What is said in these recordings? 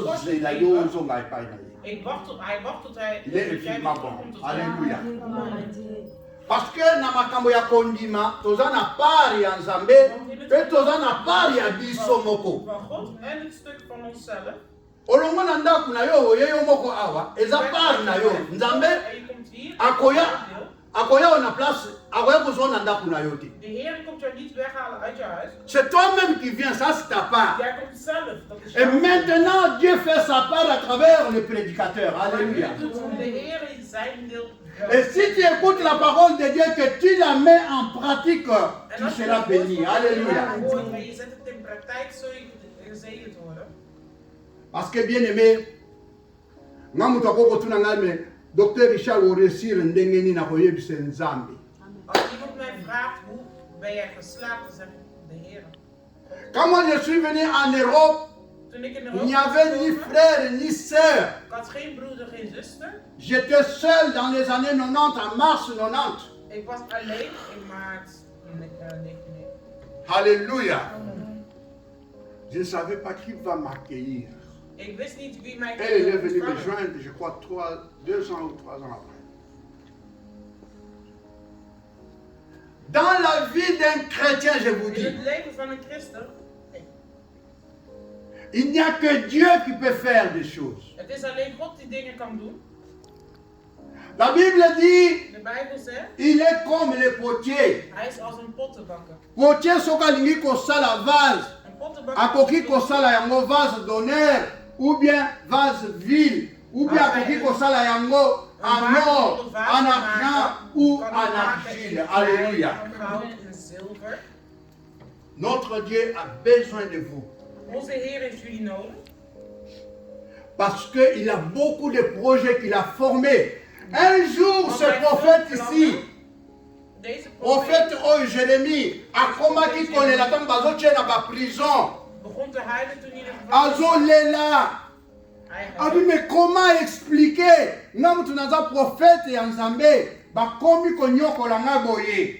ozela yo ozonga epai na ye. Hij wacht tot hij... Il est infiniment bon. Alléluia. Parce que na makambo ya kondima toza na part ya Nzambe pe toza na part ya biso moko. Van God en het stuk van onszelf. Olongo na ndako na yo oye yo moko awa eza part na yo. Nzambe akoya na place akoya kozwa na ndako na yo te. De Heer komt jou niet weghalen uit je huis. C'est toi-même qui viens, ça c'est ta part. Jij komt zelf. Dat is Et maintenant Dieu fait sa part à travers le prédicateur. Alléluia. de Heer zijn deel. Et si tu écoutes la parole de Dieu, que tu la mets en pratique, tu seras béni. Alléluia. Parce que bien aimé, Docteur Richard au réussir ndengeni na koyebisa Nzambe. Als iemand mij vraagt hoe ben jij geslaagd, dan zeg ik de Heer. Quand moi je suis venu en Europe, il n'y avait ni frère ni sœur. Ik had geen broeder, geen zuster. J'étais seul dans les années 90, en mars 90. Ik was alleen in maart 99. Alléluia. Je ne savais pas qui va m'accueillir. Ik wist niet wie mij Elle est venue me joindre, je crois, 2 ans ou 3 ans après. Dans la vie d'un chrétien, je vous dis, in het leven van een christen, il n'y a que Dieu qui peut faire des choses. het is alleen God die dingen kan doen. La Bible dit, De Bijbel zegt, il est comme le potier. hij is als een pottenbakker. Potier soka lingi kosala vase, Een pottenbakker. akoki kosala yango vase d'honneur, ou bien vase vil, ou bien akoki kosala yango en or, en argent ou en argile. Alléluia. Goud en zilver. Notre Dieu a besoin de vous. Onze Heer heeft jullie nodig. Parce qu'il a beaucoup de projets qu'il a formés. Un jour, ce prophète ici, Deze prophète Jérémie, a combattu qu'on est là dans la prison. begon te huilen toen hij in de gevangenis Azolela. A dit, mais comment expliquer? Nous sommes un prophète et un zambé. Bakomi konyoko langa boye.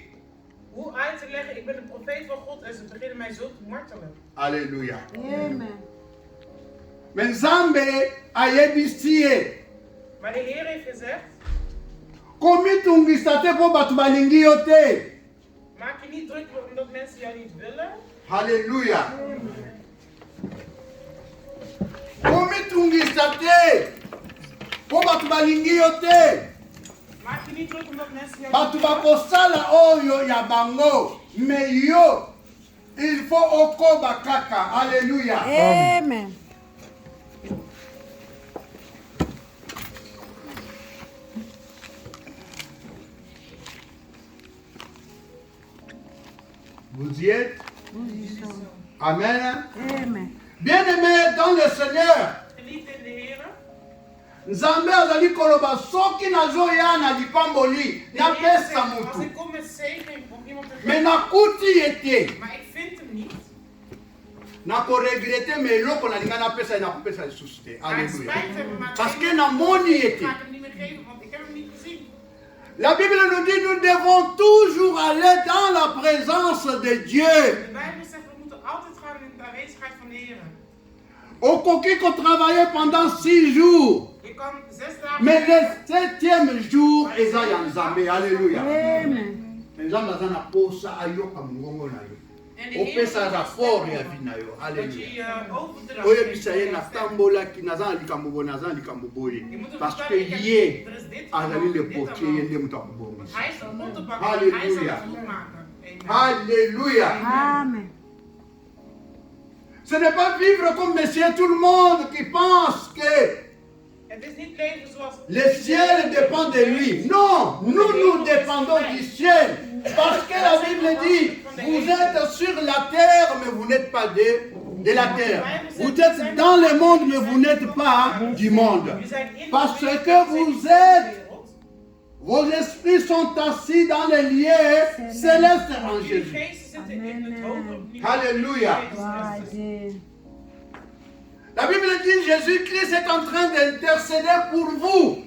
Hoe uit te leggen, ik ben een profeet van God en ze beginnen mij zo te martelen. Alléluia. Amen. Mais Zambé a yebistie. Maar de Heer heeft gezegd, Komi tungisate po batu balingi yote. maak je niet druk omdat mensen jou niet willen. Alléluia. Komi tungisate po batu balingi yote. Maak je niet druk omdat mensen jou Batu niet willen. bakosala oyo ya bango. Mais yo, il faut okoba kaka. Alléluia. Amen. Vous y êtes? Amen. Amen. Bien-aimés dans le Seigneur, Geliefd in de Heer. Nzambe azali koloba soki nazoya na lipamboli napesa Als mutu. ik kom met zegen om iemand te Mais geven, nakuti ete maar ik vind hem niet. nakoregrete me eloko nalinga napesa ye nakopesa lisusu te. Maar het Alléluia. spijt me, maar Parce que namoni ik ete. ga hem niet meer geven, want ik heb hem niet gezien. La Bible nous dit nous devons toujours aller dans la présence de Dieu. De Bijbel zegt we moeten altijd gaan in de aanwezigheid van de Heer. Okoki ko travailler pendant 6 jours. Je kan 6 dagen. Mais le 7e jour eza ya Nzambe. Alléluia. Amen. Nzambe aza na posa ayoka mongongo na yo. En de Heer Opesa moet rapport ya stemmen, vie na yo. dat je Alléluia. je overdracht oyebisa ye geeft. natambolaki naza na likambo boye naza na likambo boye Je moet hem parce que vertellen, ye er is dit azali le dit portier ye nde moto akobongisa. Hij is een pottenbakker, hij zal Halleluja. het goed maken. Amen. Alléluia. Amen. Ce n'est pas vivre comme monsieur tout le monde qui pense que Het is niet leven zoals le ciel dépend de lui. Non, nous dépendons du ciel. Parce que la Bible dit, vous êtes sur la terre, mais vous n'êtes pas de la terre. Vous êtes dans le monde, mais vous n'êtes pas du monde. Parce que vous êtes, vos esprits sont assis dans les lieux célestes en jullie Jésus. geesten zitten in het hoge niveau. Alléluia. Amen. La Bible dit, Jésus-Christ est en train d'intercéder pour vous.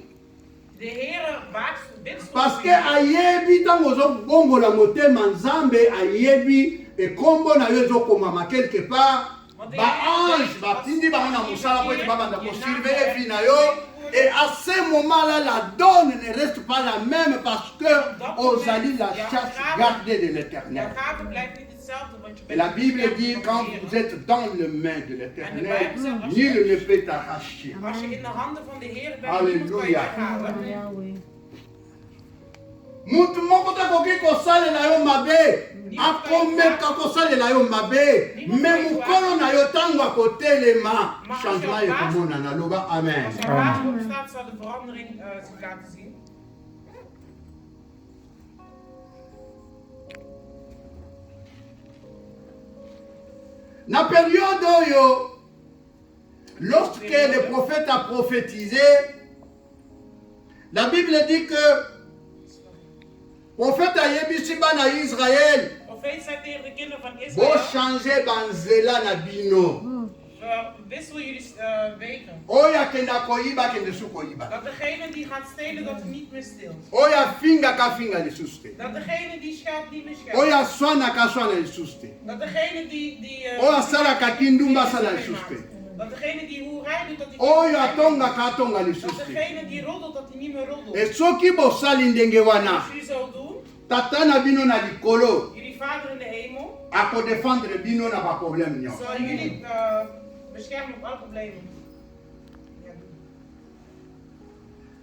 De Heer waakt dit Parce que ayebi tango zo bongo la motema nzambe ayebi e kombo na yo zo komama quelque part Ange, batindi bango na musala po ete babanda ko surveiller vie na yo. Et à ce moment-là, la donne ne reste pas la même parce que ozali la chasse gardée de l'Éternel. Et la Bible dit quand vous êtes dans les mains de l'Éternel, nul ne peut t'arracher. Alléluia. Mutu moko takoki kosalela yo mabe, akomeka kosalela yo mabe, mais mukolo na yo tango akotelema, changement ekomonana. Loba amen. Als er water op staat, zal de verandering zich laten zien. Na période oyo, lorsque le prophète a prophétisé, la Bible dit que le prophète a yebisi bana Israël, Profeet zei tegen de kinderen van bo Israël, changer banzela na bino. wissel jullie wegen. Oya kenda koyiba kende su koyiba. Dat degene die gaat stelen, dat hij niet meer steelt. Oya finga ka finga lisusu te. Dat degene die scheldt, niet meer scheldt. Oya swana ka swana lisusu te. Dat degene die Oya sala ka kindumba sala lisusu te. dat degene die hoerij doet, dat hij Oya tonga ka tonga dat lisusu te. degene die roddelt, dat hij niet meer roddelt. E soki bosali ndenge wana, Als jullie zo doen, tata na bino na likolo jullie vader in de hemel, akodefendre bino na ba problème nyonso. zal jullie beschermen op alle problemen. Ja.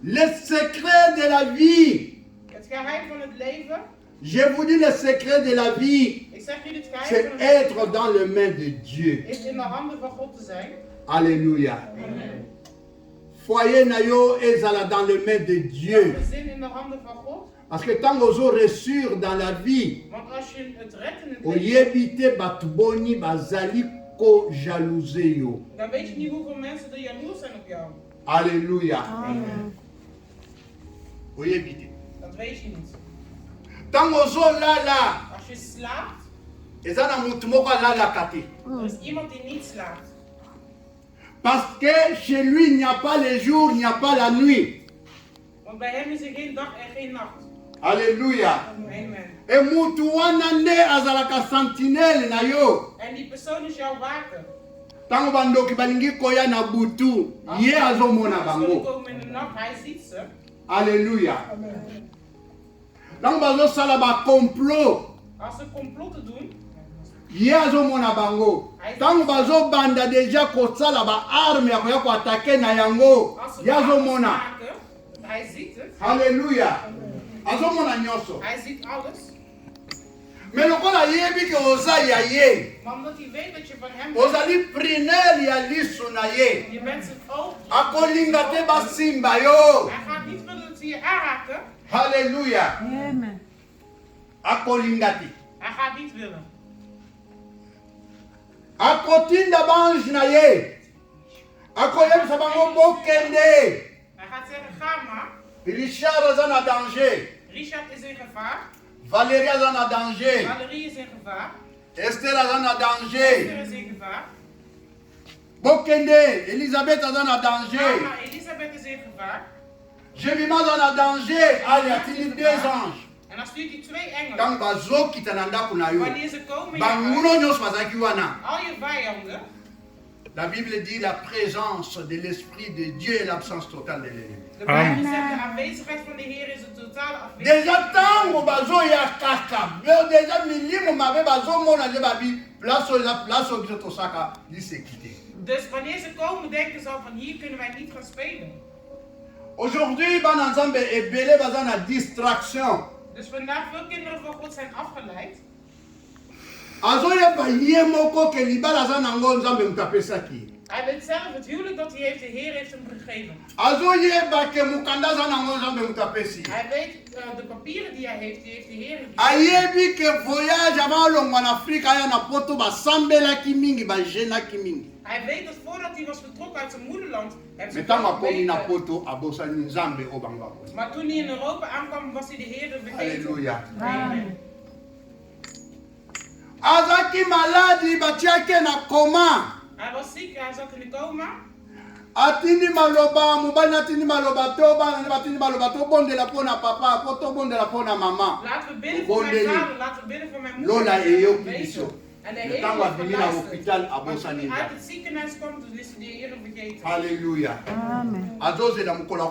Le secret de la vie, Het geheim van het leven, je vous dis le secret de la vie, ik zeg jullie het geheim c'est van het leven, être dans les mains de Dieu. is in de handen van God te zijn. Alléluia. Foyer na yo ezala dans les mains de Dieu. Gezin in de handen van God. Parce que tant que vous reçurent dans la vie, Want als je het redt in het leven, oyebite batuboni bazali ko jalouser yo. dan weet je niet hoeveel mensen er jaloers zijn op jou. Alléluia. Amen. Oyebite. Dat weet je niet. Tant que zo lala, Als je slaapt, eza na mutu moko alalaka te. er is iemand die niet slaapt. Parce que chez lui, il n'y a pas le jour, il n'y a pas la nuit. Want bij hem is er geen dag en geen nacht. Alléluia. Amen. Et mutu wana nde azalaka sentinelle na yo. En die persoon is jouw waken. Tango bandoki balingi koya na butu, ye azomona Als ze bango. komen in de nacht, hij ziet ze. Alléluia. Tango bazosala ba complot, Als ze complotten doen, ye azomona bango. Tango bazobanda deja kosala ba arme ya koya koatake na yango, als ze ye wapens azomona. maken, hij ziet het. Alléluia. Azomona nyonso. Hij ziet alles. Mais lokola yebi ke oza ya ye, Maar omdat hij weet dat je van hem bent, ozali prinel ya liso na ye. je bent zijn oog. Akolinga te basimba yo. Hij gaat niet willen dat ze je aanraken. Alléluia. Amen. Akolinga te. Hij gaat niet willen. Akotinda bange na ye. Akoyebisa bango bokende. Hij gaat zeggen, ga maar. Richard aza na danger. Richard is in gevaar. Valérie aza na danger. Valerie is in gevaar. Esther aza na Esther danger. is in gevaar. Bokende. Elisabeth aza na danger. Mama, Elisabeth is in gevaar. Jemima aza na danger. Ali atindi deux anges. En dan stuurt hij 2 engelen. Tango bazokita na ndako na yo. Wanneer ze komen in je Banguno huis, nyonso bazalaki wana. al je vijanden. La Bible dit la présence de l'Esprit de Dieu et l'absence totale de l'ennemi. De Bijbel zegt de aanwezigheid van de Heer is een totale afwezigheid. Déjà tango bazoya kaka, déjà milimo mabe bazomona nde babi place oyo biso tosaka lisekite. Dus wanneer ze komen denken ze al van hier kunnen wij niet gaan spelen. Aujourd'hui bana nzambe ebele baza na distraction. Dus vandaag veel kinderen van God zijn afgeleid. Azoyeba ye moko ke libala aza nango nzambe moto apesaki. Hij weet zelf het huwelijk dat hij heeft, de Heer heeft hem gegeven. Azoyeba ke mokanda aza nango nzambe moto apesi. Hij weet de papieren die hij heeft de Heer gegeven. Ayebi ke voyage abalongwa na Afrika aya na poto basambelaki mingi bajenaki mingi. Hij weet dat voordat hij was vertrokken uit zijn moederland, hebben ze Metango veel akomi na gebeden. poto abosani nzambe o bango abosi. Maar toen hij in Europa aankwam, was hij de Heer vergeten. Alléluia. Amen. Azaki maladi batiaki na koma. Hij was ziek, hij zat in de coma. Atindi maloba mobali atindi maloba to bana batindi maloba to bondela pona papa po to bondela pona mama. Laten we bidden voor mijn vader, laten we bidden voor mijn moeder. Lola Laten we eyoki wezen. biso. En de Le Heer temps wordt va venir à geluisterd. l'hôpital à Maar toen hij Bonsanida. uit het ziekenhuis komt, dan is de Heer vergeten. Alléluia. Amen. Azozela mokolo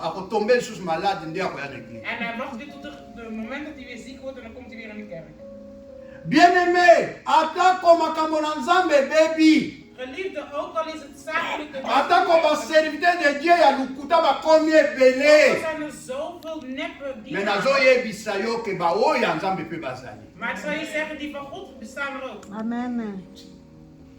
akotombe lisusu malade nde akoya na église. En hij wacht weer tot het moment dat hij weer ziek wordt en dan komt hij weer in de kerk. Bien-aimé, atako makambo na Nzambe bebi. Geliefde, ook al is het zakelijke. Atako baserviteur de Dieu ya lukuta bakomi Er ebele. zijn er zoveel neppe Me die. nazoyebisa yo ke baoyo ya Nzambe mpe bazali. Maar ik zou je zeggen, die van God bestaan er ook. Amen.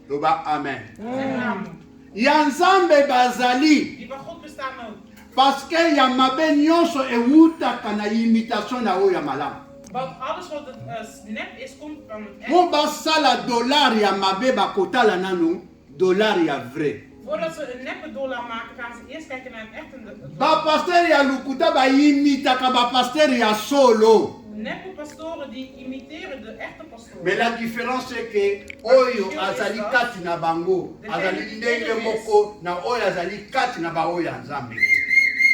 Loba amen. Zeg amen. Ya Nzambe bazali. Die van God bestaan ook. Parce que ya mabe nyonso ewutaka na imitation na oyo ya malamu. Want alles wat het nep is, komt van het echt. Po basala dollar ya mabe bakotala nanu dollar ya vrai. Voordat ze een neppe dollar maken, gaan ze eerst kijken naar een echte dollar. Bapaster ya lukuta bayimitaka bapaster ya solo. Neppe pastoren die imiteren de echte pastoren. Mais la différence c'est que oyo azali kati na bango azali ndenge moko na oyo azali kati na baoyo ya Nzambe.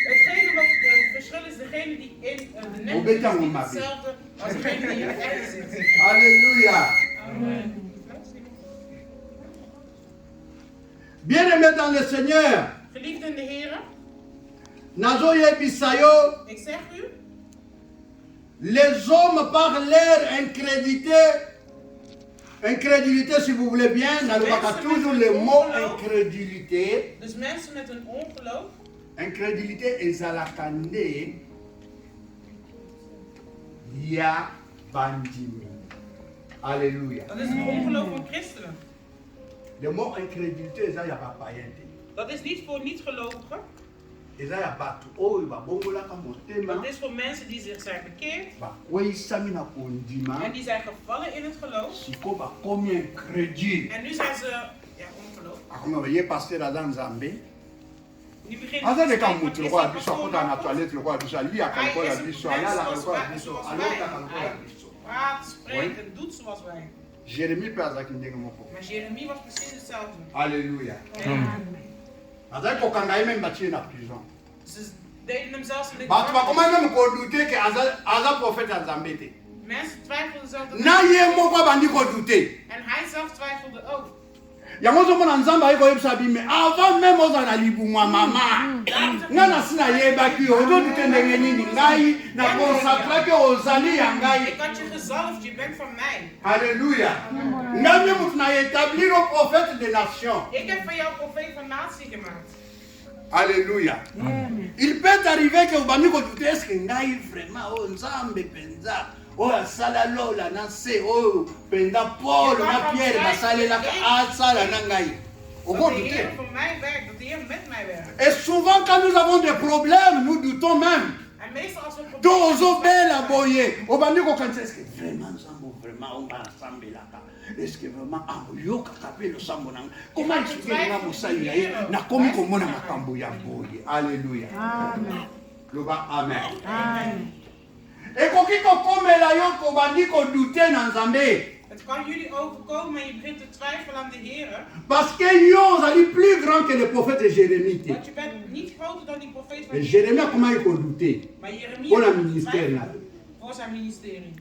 Hetgene wat het verschil is, degene die in de neppe is, is niet hetzelfde als degene die in de echte zit. Alléluia. Amen. Bien-aimé dans le Seigneur, Geliefde in de Heer, nazoyebisa yo, ik zeg u, les hommes par leur incrédulité si vous voulez bien, nalobaka toujours le mot incrédulité. dus mensen met een ongeloof, Incrédulité ezalaka nde ya bandimi. Alléluia. dat is het ongeloof van christenen. Le mot incrédulité eza ya bapayen te. Dat is niet voor niet-gelovigen, Eza ya bato oyo babongolaka motema dat is voor mensen die zich zijn bekeerd bakweyisami na kondima en die zijn gevallen in het geloof. siko bakomi incrédule. En nu zijn ze, ja, ongeloof. Akoma ye pasteur aza Nzambe. Nu beginnen Aza ze te leka spreken, motu is lokola die biso pastoor akota na van God? toilette lokola biso aliaka Hij lokola is een biso mens alalaka zoals lokola wij- biso zoals alotaka wij. lokola Hij biso. praat, spreekt en doet zoals wij. Jérémie mpe azalaki ndenge moko. Maar Jeremie was precies hetzelfde. Alléluia. Amen. Azali kokanga ye meme batie na prison. Ze deden hem zelfs in de bato bakomaki gevangenis. meme kodute ke aza prophète ya Nzambe te. Mensen twijfelden zelf dat Na ye moko abandi kodute. en hij zelf twijfelde ook. yango ozomona Nzambe ayi koyebisa bime avant meme ozala na libumwa mama nga na si nayebaki yo ozodute ndenge nini ngai na konsantrake ozali ya ngai. Ik had je gezalfd, je bent van mij. Alléluia. Ngai mpe motu na établir o prophète de nation. Ik heb van jou profeet van natie gemaakt. Alléluia. Amen. Il peut arriver que obandi kodute eske ngai vraiment oyo Nzambe mpenza oyo asala lola na se oyo mpenza Paul na Pierre basalelaka asala na ngai. Dat de Okodute. Heer voor mij werkt, dat de Heer met mij werkt. Et souvent quand nous avons des problèmes, nous doutons même. En meestal als we To problemen ozobela boye obandi kokanisa eske vraiment Nzambe vraiment onga asambelaka eske vraiment ayokaka mpe losambo nanga koma explique nga mosali na ye nakomi komona makambo ya boye. Alléluia. Amen. Loba amen. Amen. Ekoki kokomela yo kobandi kodute na Nzambe Het kan jullie overkomen en je begint te twijfelen aan de Heer. parce que yo ozali plus grand que le prophète Jérémie te. Want je bent niet groter dan die profeet van Et de Jérémie akomaki kodute Maar Jeremia mpona begon te ministère na twijfelen ye. voor zijn ministerie.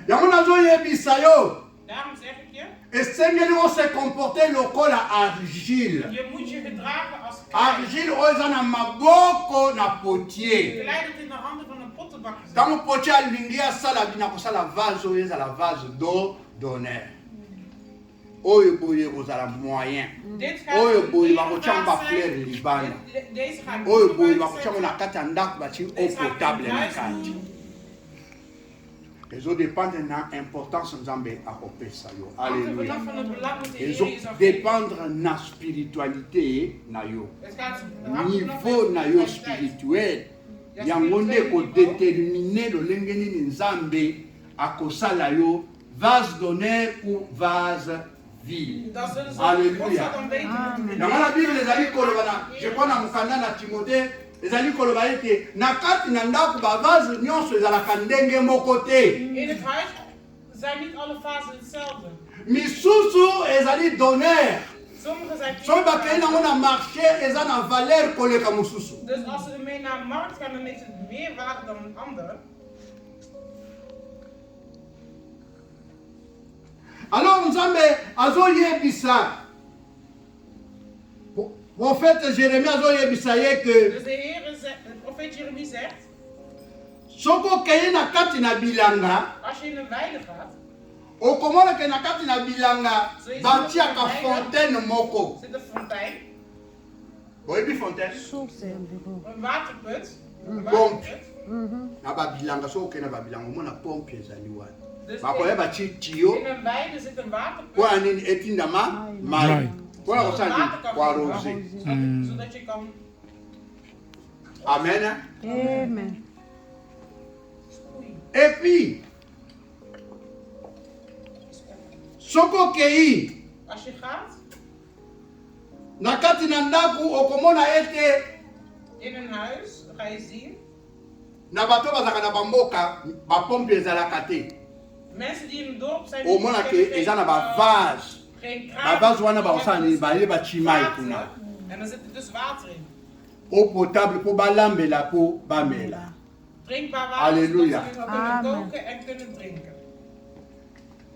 Yango nazoyebisa yo Daarom zeg ik je, esengeli ose comporter lokola argile. je moet je gedragen als klei. Argile oyo eza na maboko na potier. Klei dat in de handen van een pottenbakker zit. Ntango potier alingi asala bina kosala vase oyo ezala vase d'honneur oyo boye kozala moyen Dit gaat oyo een boye eervraag bakotiango bafleur zijn. libana Deze gaat oyo boye buiten bakotiango na zetten. kati ya ndako batie eau Deze gaat potable in na huis kati doen. ezodépendre na importance Nzambe akopesa yo. Hangt er Alleluia. vanaf van het belang wat de Heer je zal geven. ezodépendre na spiritualité na yo, Het gaat hangt vanaf niveau van na de yo kwaliteit. spirituel yango nde kodetermine lolenge nini Nzambe akosala yo vase d'honneur ou vase vile. Dat zullen ze Alléluia. God zal dan weten. Amen. yango na bible ezali koloba na je crois na mokanda na Timothée ezali koloba ete na kati na ndako bavase nyonso ezalaka ndenge moko te. In het huis zijn niet alle fasen hetzelfde. misusu ezali d'honneur Sommige zijn soki bakei nango na marché eza na valeur koleka mosusu. Dus als ze ermee naar de markt gaan, dan heeft het meer waarde dan een ander. Alors Nzambe azoyebisa. Prophète Jérémie azoyebisa ye que Dus de profeet Jeremie zegt, soko kei na kati na bilanga, als je in een weide gaat, okomona ke na kati na bilanga batiaka fontaine moko. zit een fontein, Boyebi fontaine? een waterput, een Pompe. waterput. Na babilanga soko kei na babilanga omona pompe ezali wana. Dus Bakoya batie tio in een weide zit een waterput, po anini etindama mai. Po na kosala water kwa kan rose. vloeien, zodat je kan Amen. Amen. sproeien. Et puis soko kei Als je gaat na kati na ndaku okomona ete in een huis, dan ga je zien, na bato bazalaka na bamboka bapompe ezalaka te. mensen die in een dorp zijn, Omona ke eza na bavase. geen Bavase wana kraan, bakosala nini baye bachimai kuna. en dan zit er dus water in. Eau potable po balambela po bamela. Drinkbaar water, Halleluja. zodat ze kunnen Amen. koken en kunnen drinken.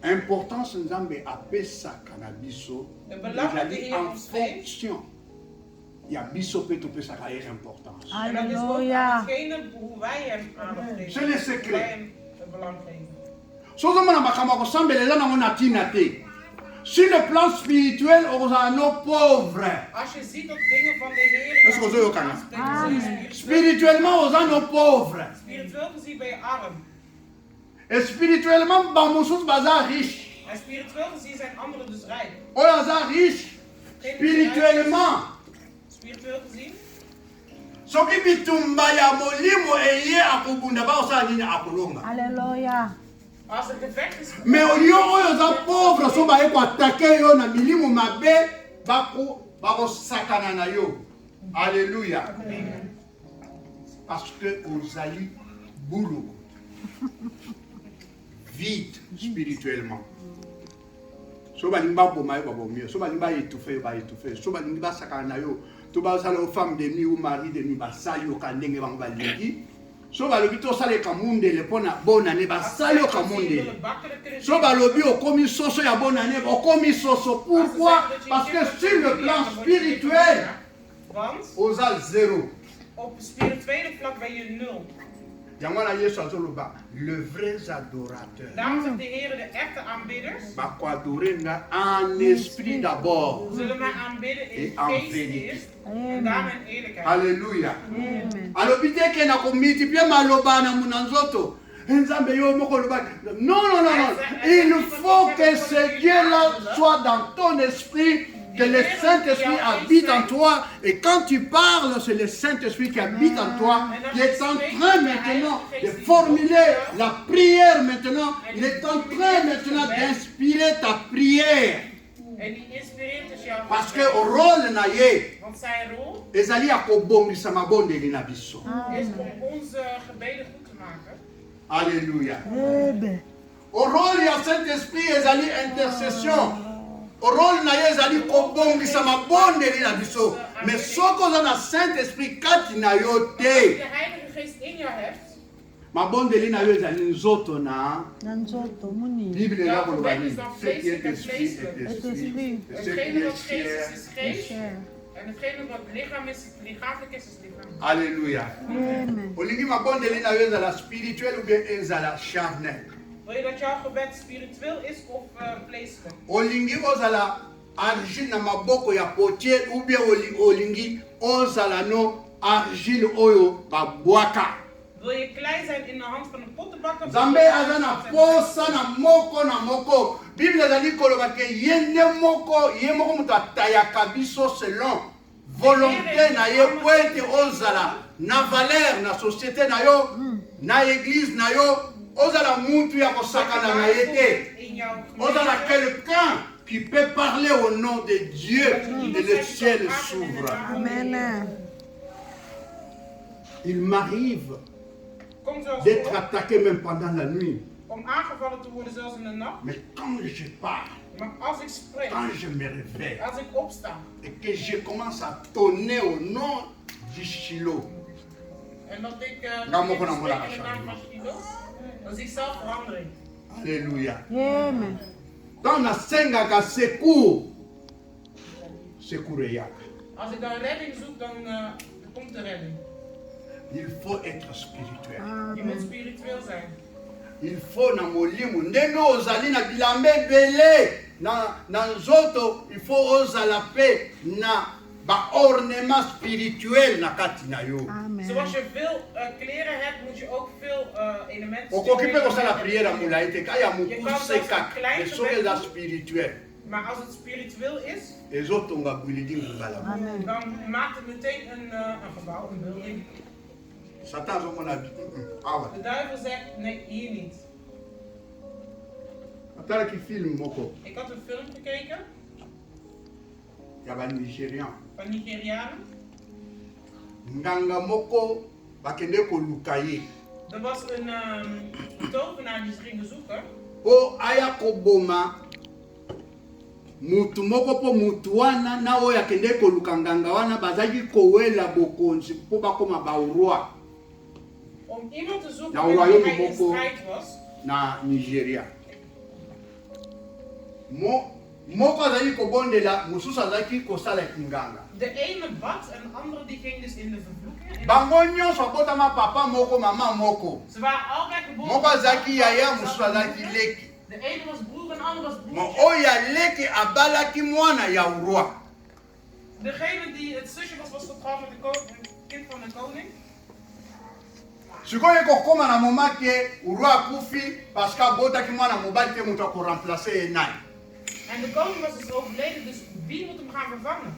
Importance Nzambe apesaka na biso De belang dat de ezali Heer en ons geeft, fonction ya biso mpe topesaka ye importance. en dat is ook Halleluja. aan hetgene hoe wij hem aandacht geven. C'est le secret. Wij hem het belang geven. Soki omona makambo ya kosambelela nango na ntina te. Sur le plan spirituel okozala no pauvre. Als je ziet dat dingen van de Heer Est-ce que vous avez aucun? aanspreken, Spirituellement oza no pauvre. spiritueel gezien ben je arm. Et spirituellement bamosusu baza riche. En spiritueel gezien zijn anderen dus rijk. Oyo aza riche spirituellement. Spiritueel gezien, Soki bitumba ya molimo eye akobunda bakosala nini akolonga. Halleluja. als er gevecht is, Mais yo oyo oza pauvre so baye koatake yo na milimo mabe bakosakana na yo. Alléluia. Parce que ozali boulot. Vide spirituellement. So balingi baboma yo babomi yo, so balingi baétouffe yo baétouffe yo, so balingi basakana na yo, to basala yo femme de nuit ou mari de nuit basali yo ka ndenge bango balingi. So balobi tosaleka mundele mpona bonane basali yo ka mundele. So balobi okomi soso ya bonane okomi soso. Pourquoi? Parce que sur le plan spirituel want oza zéro. op spirituele vlak ben je nul. Yango wana Yesu azoloba le vrais adorateurs Daarom zegt de Heer, de echte aanbidders bakoadore nga en esprit d'abord zullen mij aanbidden in et en geest vérité. eerst en Amen. daarna in eerlijkheid. Alléluia. Amen. alobi te ke na komultiplie maloba na muna nzoto nzambe yo moko olobaki non non non non, il faut que ce Dieu là soit dans ton esprit, que le Saint-Esprit habite en toi, et quand tu parles c'est le Saint-Esprit qui habite en toi, qui est en train maintenant de formuler la prière maintenant, il est en train maintenant d'inspirer ta prière, En die inspireert dus jouw parce que gebed. rôle na ye Want zijn rol ezali ya kobongisa mabondeli na biso. is om onze gebeden goed te maken. Alléluia. Amen. Au rôle ya Saint-Esprit ezali intercession. Au rôle na ye ezali kobongisa mabondeli na biso. Mais soki oza na Saint-Esprit kati na yo Als je te, de Heilige Geest in jou hebt, mabondeli na yo ezali nzoto na Na nzoto munini. Bible eza koloba nini? is dan Ce qui est vleeselijk en esprit vleeselijk. est Het esprit. esprit. Et ce qui hetgene est wat geest chair. is, is geest. Cher. En hetgene wat lichaam is, lichamelijk is lichaam. Alléluia. Amen. Olingi mabondeli na yo ezala spirituel ou bien ezala charnel. Wil je dat jouw gebed spiritueel is of vleeselijk? Olingi ozala argile na maboko ya potier ou bien olingi ozala no argile oyo babwaka. Wil je klei zijn in de hand van een pottenbakker? Nzambe aza na posa na moko. Bible ezali koloba ke ye nde moko, ye moko moto atayaka biso selon volonté na ye po ete ozala na valeur na société na yo, na église na yo, ozala mutu ya kosakana na ye te. In jouw Ozala gemeente. quelqu'un qui peut parler au nom de Dieu et le ciel s'ouvre. Amen. Il m'arrive Kom zelfs d'être voor attaqué même pendant la nuit. om aangevallen te worden zelfs in de nacht. Mais quand je pars, Maar als ik spreek, quand je me réveille als ik opsta et que je commence à tonner au nom du Shiloh, en dat ik Nou, mogen we begin te nou spreken in de naam van Shiloh, dan zie ik zelf verandering. Alléluia. Amen. Tant na sengaka secours. Secours yaka. Als ik dan redding zoek, dan komt de redding. Il faut être spirituel. Je moet spiritueel zijn. Il faut na molimo ndenge ozali na bilamba ebele na nzoto, il faut ozala pe na ba ornement spirituel na kati na yo. Amen. Zoals je veel kleren hebt, moet je ook veel elementen Okoki pe kosala prière molai te kaya Je kan mokuse zelfs kaka een klein esoki gebed eza doen. spirituel Maar als het spiritueel is, ezotonga building ngala. Amen. dan maakt het meteen een gebouw, een building. Satan azomona awa. De duivel zegt, nee, hier niet. Atalaki film moko Ik had een film gekeken ya ba Nigérian. van Nigerianen. Nganga moko bakende koluka ye. Er was een tovenaar die ze gingen zoeken. Po aya koboma mutu moko po mutu wana na oyo akende koluka nganga wana bazaki kowela bokonzi po bakoma bauroi Om iemand te zoeken Nou, met Royaume wie hij in Moko. strijd was. na Nigeria. Moko azali kobondela mosusu azalaki kosala nganga. De ene bad en de andere die ging dus in de vervloeking. Bango nyonso abotama papa moko mama moko. Ze waren allebei geboren. Moko azalaki yaya mosusu azalaki leki. De ene was broer en de andere was Mo broertje. oyo ya leki abalaki mwana ya uroi. Degene die het zusje was getrouwd met het kind van de koning. sikoyo ekokoma na moma ke uroi akufi parce que abotaki mwana mobali te moto akoremplace ye nani. En de koning was dus overleden, dus wie moet hem gaan vervangen?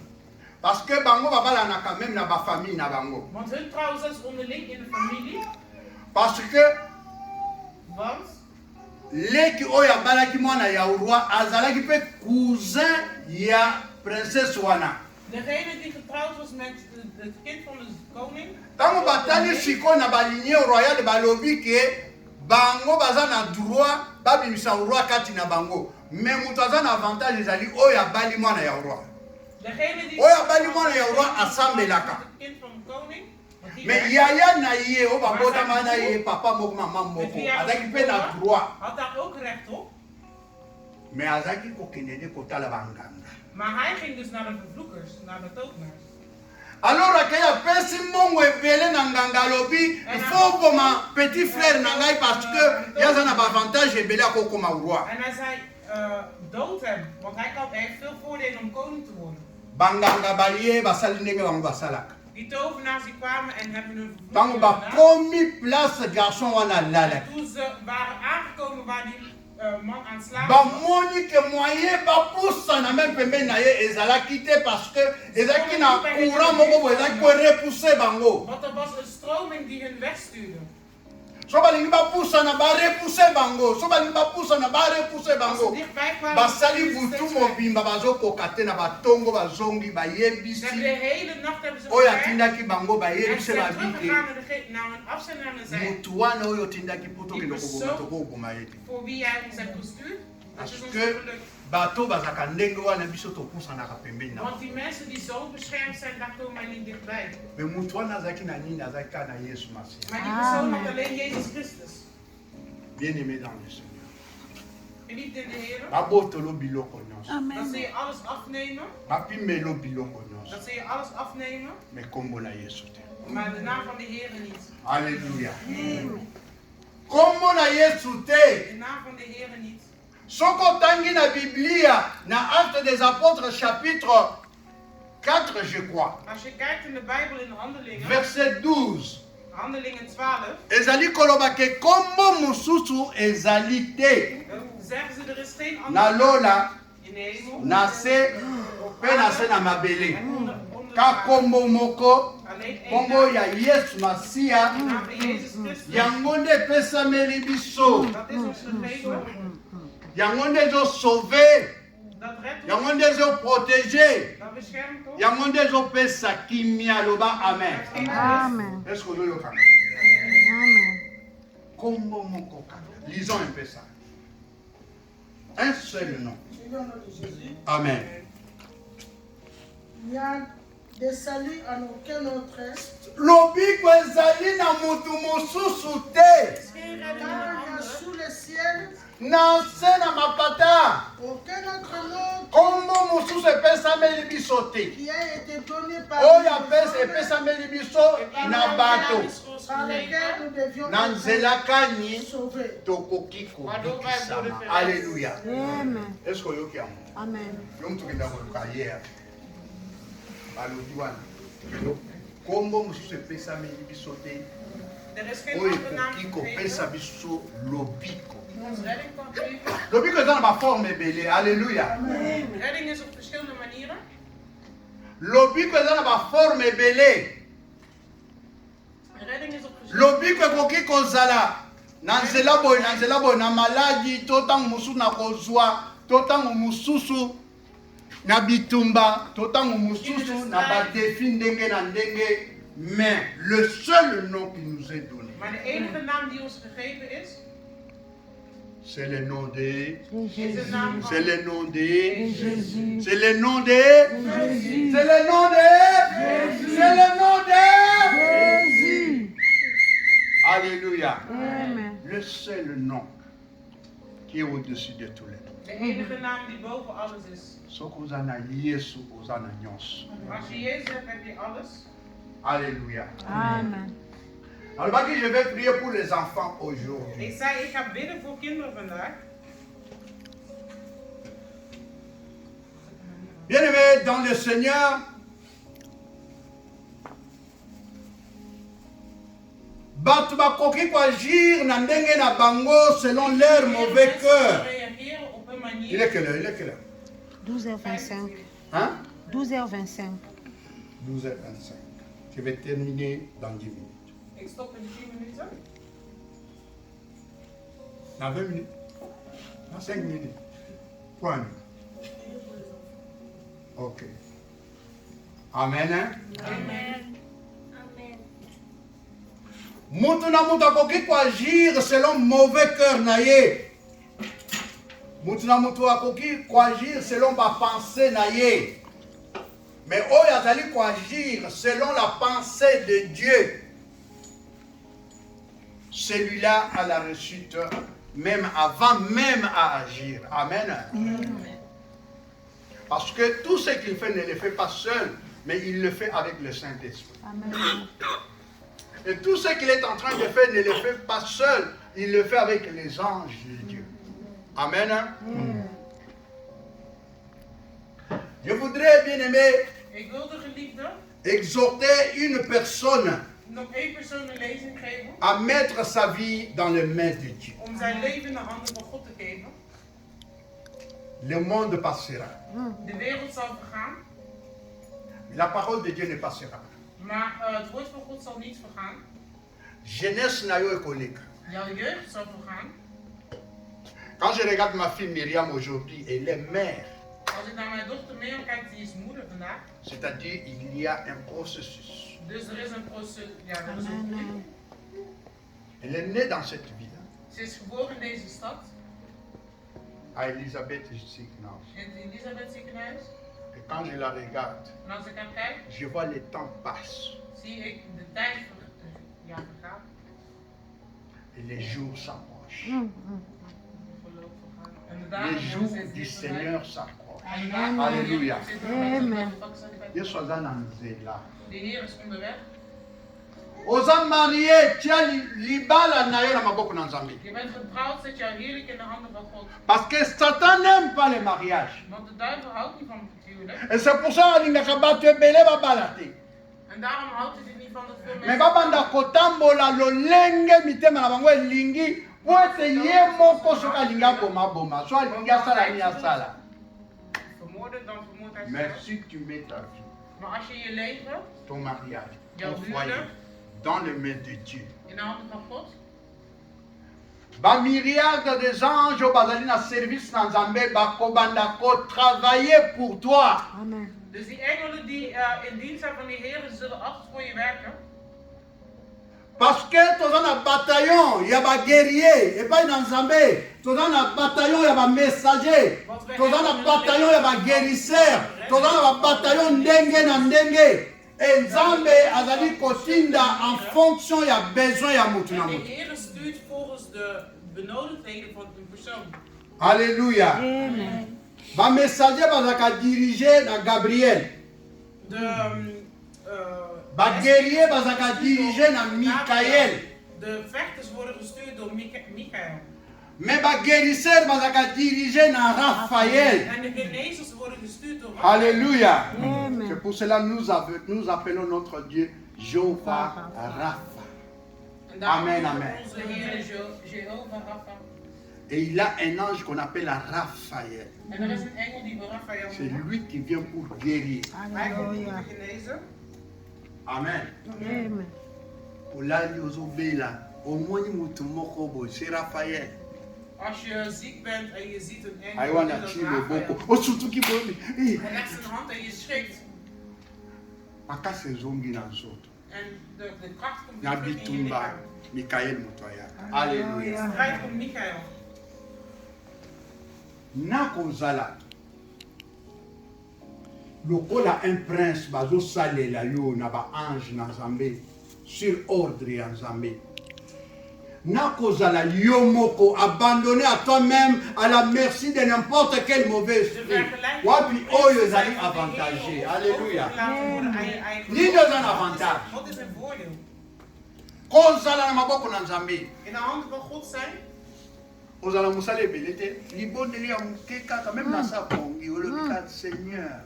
Parce que bango babalanaka même na bafamille na bango. Want hun trouwen zelfs onderling in de familie. Parce que Want leki oyo abalaki mwana ya uroi azalaki mpe cousin ya princesse wana. degene die getrouwd was met het kind van de koning. Ntango batali sikoyo na balignée royale balobi ke bango baza na droit babimisa uroi kati na bango. Mais moto aza na avantage ezali oyo abali mwana ya uroi. Degene die Oyo abali mwana ya uroi asambelaka. het kind van de koning. want die Mais werd- yaya na ye oyo babotama na ye papa moko mama met moko wie hij was azalaki mpe na geboren, droit. had daar ook recht op. Mais azalaki kokende nde kotala banganga. Maar hij ging dus naar de vervloekers, naar de tovenaars. Alors akei apesi mbongo ebele na nganga alobi il faut boma petit frère na ngai parce que ye aza na baavantage ebele akokoma roi. En hij zei, dood hem, want hij heeft veel voordelen om koning te worden. Banganga balie basali ndenge bango basalaka. Die tovenaars die kwamen en hebben hun Ntango vervloeking gedaan. bakomi place garçon wana En alalaki toen ze waren aangekomen waar die man aan het slapen was, bamoni ke moyen bapusana même pembeni na ye ezalaki te parce que ezalaki na courant moko boye ezalaki korepousse bango. want er was een stroming die hun wegstuurde. So balingi bapusana barepousse bango, so balingi bapusana barepousse Als ze bango. dichtbij kwamen, Basali stuurden ze butu steeds weg. mobimba bazokoka te na batongo bazongi Ze bayebisi hebben de hele nacht hebben ze oyo gewerkt atindaki bango en ze bayebise zijn babi teruggegaan ke naar hun afzender en zei, motu wana oyo otindaki po tokende koboma tokoboma ye te. voor wie jij ons hebt gestuurd, dat Parce is ons que gelukt. bato bazaka ndenge wana biso topusanaka pembeni na Want die mensen die zo beschermd zijn, daar komen wij niet dichtbij. me motu wana azalaki na nini azalaki kaka na yesu masiya. Maar die persoon had alleen Jezus Christus. Bien aimé dans le Seigneur, Geliefd in de Heer, babotolo biloko nyonso, dan Amen. zul je alles afnemen. bapimelo biloko nyonso, Dan zul je alles afnemen, me kombo na yesu te. maar de naam van de Heer niet. Alléluia. Kombo na yesu te. De naam van de Heer niet. Soko tangi na Biblia, na Actes des Apôtres chapitre 4 je crois, Als je kijkt in de Bijbel in de Handelingen, verset 12. Handelingen 12, Ezali koloba ke kombo mususu ezali te. dan zeggen ze er is geen Na andere lola, in de hemel. na se, pe na se na mabele. En onder Ka kombo moko, alleen één kombo naam, ya Yesu Masia, de naam van Jezus Christus. yango nde epesameli biso. Dat is ons gegeven. Yango nde ezosauve, Dat redt ons. yango nde ezoprotege, Dat beschermt ons. yango nde ezopesa kimia, loba amen. Amen. Est-ce que ozoyoka? Amen. Kombo moko kaka. Lisons un peu ça. Un seul nom. Dans le nom de Jésus, Amen. il n'y a de salut en aucun autre, Lobiko ezali na mutu mosusu te. Er is geen redding in car de il y a andere. sous le ciel Nanse na mapata. Aucun autre nom Kombo mosusu epesameli biso te. qui a été donné par Oyo epesameli biso na bato. par lequel nous devions Na nzela kani être sauvés. tokoki kobikisama. Alléluia. Amen. Est-ce que oyoki yango? Amen. Yo mutu kenda koluka hier. Balobi wana. Kombo mosusu epesameli biso te. Er is geen Oyo andere naam ekoki gegeven. kopesa biso lobiko. Ons redding kan geven. Lobiko eza na baforme ebele. Alléluia. Redding is op verschillende manieren. Lobiko eza na baforme ebele. Redding is op verschillende Lobiko ekoki kozala na nzela boye na maladi to ntango mosusu na kozwa to ntango mosusu na bitumba to ntango mosusu na badefi ndenge na ndenge. Mais le seul nom qui nous est donné, Maar de enige naam die ons gegeven is, c'est le nom de... is de naam C'est van le nom de... Jésus. C'est le nom de... Jésus. C'est le nom de... C'est le nom de... Jésus. Alléluia. Amen. Le seul nom qui est au-dessus de tous les noms. de enige naam die boven alles is. Soki oza na Yesu oza na nyonso. Als je Jezus hebt, heb je alles. Alléluia. Amen. Alors je vais prier pour les enfants aujourd'hui. Ik zei, ik ga bidden voor kinderen vandaag. Bien-aimés dans le Seigneur, bato bakoki koagir na ndenge na bango selon leur mauvais cœur. Reageren op een manier. Il est quelle heure? Il est quelle heure? 12h25. Hein? 12h25. 12h25. Je vais terminer dans 10 minutes. Ik stop in 10 minuten. Dans 20 minutes. Dans 5 minutes. Point. Ok. Amen. Hein? Amen. Mutu na mutu akoki koagir selon mauvais cœur na ye. Mutu na mutu akoki koagir selon ba pensée na ye. Mais oyo azali koagir selon la pensée de Dieu. Celui-là a la réussite même avant même à agir. Amen. Parce que tout ce qu'il fait ne le fait pas seul, mais il le fait avec le Saint-Esprit. Amen. Et tout ce qu'il est en train de faire ne le fait pas seul, il le fait avec les anges de Dieu. Amen. Je voudrais, bien aimé, Ik wil de geliefde exhorter une personne nog één persoon een lezing geven. à mettre sa vie dans les mains de Dieu. Om zijn leven in de handen van God te geven. Le monde passera, De wereld zal vergaan. mais la parole de Dieu ne passera pas. Maar het woord van God zal niet vergaan. Jeunesse na yo ekoleka. Jouw jeugd zal vergaan. Quand je regarde ma fille Myriam aujourd'hui, elle est mère. Als ik naar mijn dochter Mirjam kijk, die is moeder vandaag. C'est-à-dire il y a un processus. Dus er is een proces. Ja, er is een Amen. Elle est née dans cette ville, Ze is geboren in deze stad. à Elisabeth Ziekenhaus. In het Elisabeth ziekenhuis. Et quand je la regarde, En als ik naar kijk, je vois le temps passe zie ik de tijd vergaan. et les jours s'approchent. Geloof vergaan. En de dagen Les worden jours steeds du dichterbij. Seigneur s'approchent. En de dagen Alléluia. worden steeds dichterbij. Amen. Yesu aza na nzela. De Heer is onderweg. Oza marié, tia libala na yo na maboko na Nzambe. Je bent getrouwd, zet jou heerlijk in de handen van God. Parce que Satan n'aime pas le mariage. Want de duivel houdt niet van het huwelijk. Et c'est pour ça alingaka bato ebele babala te. En daarom houdt hij er niet van dat veel Mais mensen... babanda kotambola lolenge mitema na bango elingi po ete ye moko soki alingi abomaboma so alingi asala nini asala. Vermoorden, dan vermoordt hij Mais zichzelf. si tu mets ta vie, Maar als je je leven ton mariage, Jouw ton foyer, huwelijk dans les mains de Dieu, in de handen van God, ba myriade des anges oyo bazali na service na Nzambe bakobanda kotravailler pour toi. Amen. dus die engelen die in dienst zijn van die Heer, ze zullen altijd voor je werken. Parce que toza na bataillon ya baguerrier epai na Nzambe, toza na bataillon ya bamessager, toza na bataillon ya baguérisseur, toza na bataillon ndenge na ndenge. Et Nzambe azali kotinda en fonction ya besoin ya mutu na En de mutu. Heer stuurt volgens de benodigdheden van een persoon. Alléluia. Amen. Va messager bazaka diriger na Gabriel. Ba guerrier bazaka diriger na Michael. De vechters worden gestuurd door Michael. Mais ba guérisseur bazaka diriger na Raphaël. En de genezers worden gestuurd door Raphaël. Alléluia. Amen. C'est pour cela que nous appelons notre Dieu Jéhovah Rapha. En daarom Amen, noemen we amen. onze Heer Jehovah Rapha. Et il a un ange qu'on appelle Raphaël. En er is een engel die we Raphaël C'est noemen. lui qui vient pour guérir. Hij komt om Alléluia. te genezen. Amen. Amen. Olali ozobela, omoni mutu moko boy, c'est Raphaël. Als je ziek bent en je ziet een engel, Aiwa dan na is dat chile Raphaël. boko. Osutu ki bomi. Hij legt zijn hand en je schrikt. Makase zongi na nzoto. En de kracht komt Na weer terug in je bitumba, lichaam. Mikael Mutoya. Alléluia. Het strijd om Michael. Nakozala. Lokola un prince bazo salela yo na ba ange na Nzambe sur ordre ya Nzambe. Nakozala yo moko abandonné à toi-même à la merci de n'importe quel mauvais esprit. Wapi oyo ezali avantagé. Alléluia. Nini oza na avantage? Wat is een voordeel? Kozala na maboko na Nzambe. In de handen van God zijn. Ozala musala ebele te. Libondeli ya moke kaka même na sa pongi olobi ka Seigneur.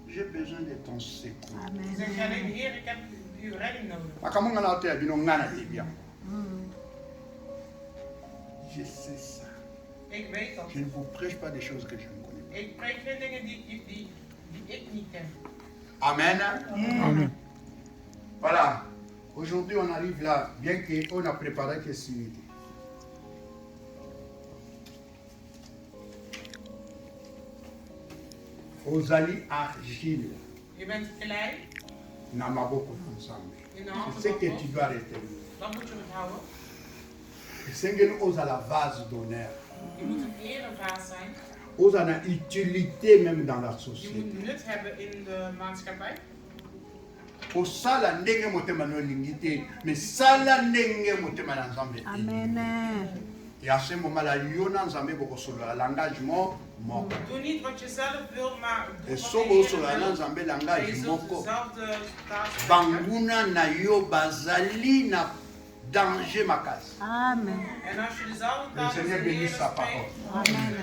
J'ai besoin de ton secours. Amen. Zeg je alleen, Heer, ik heb uw redding nodig. Makambo nga na te ya bino nga na libia. Je sais ça. Ik weet dat. Je ne vous prêche pas des choses que je ne connais pas. Ik preek geen dingen die ik niet ken. Amen. Amen. Voilà. Aujourd'hui, on arrive là, bien qu'on a préparé que ce midi. Ozali argile. Je bent klei Na maboko na Nzambe. in de handen C'est ce van que God. tu dois retenir. Dat moet je onthouden. Esengeli ozala vase d'honneur. Je moet een erevaas zijn. Ozana utilité même dans la Je société. moet nut hebben in de maatschappij. Osala ndenge motema no lingi te, mais sala ndenge motema na Nzambe. Amen. Et à ce moment-là, yo na Nzambe boko solo langage moko. Doe niet wat je zelf wilt, maar doe Et wat so de bo Heer solo na wil. Nzambe En langage je zult moko. dezelfde taal spreken. Banguna na yo bazali na danger makasi. Amen. En als je dezelfde Le taal Seigneur als de Heer bénisse sa spreekt, parole. Amen.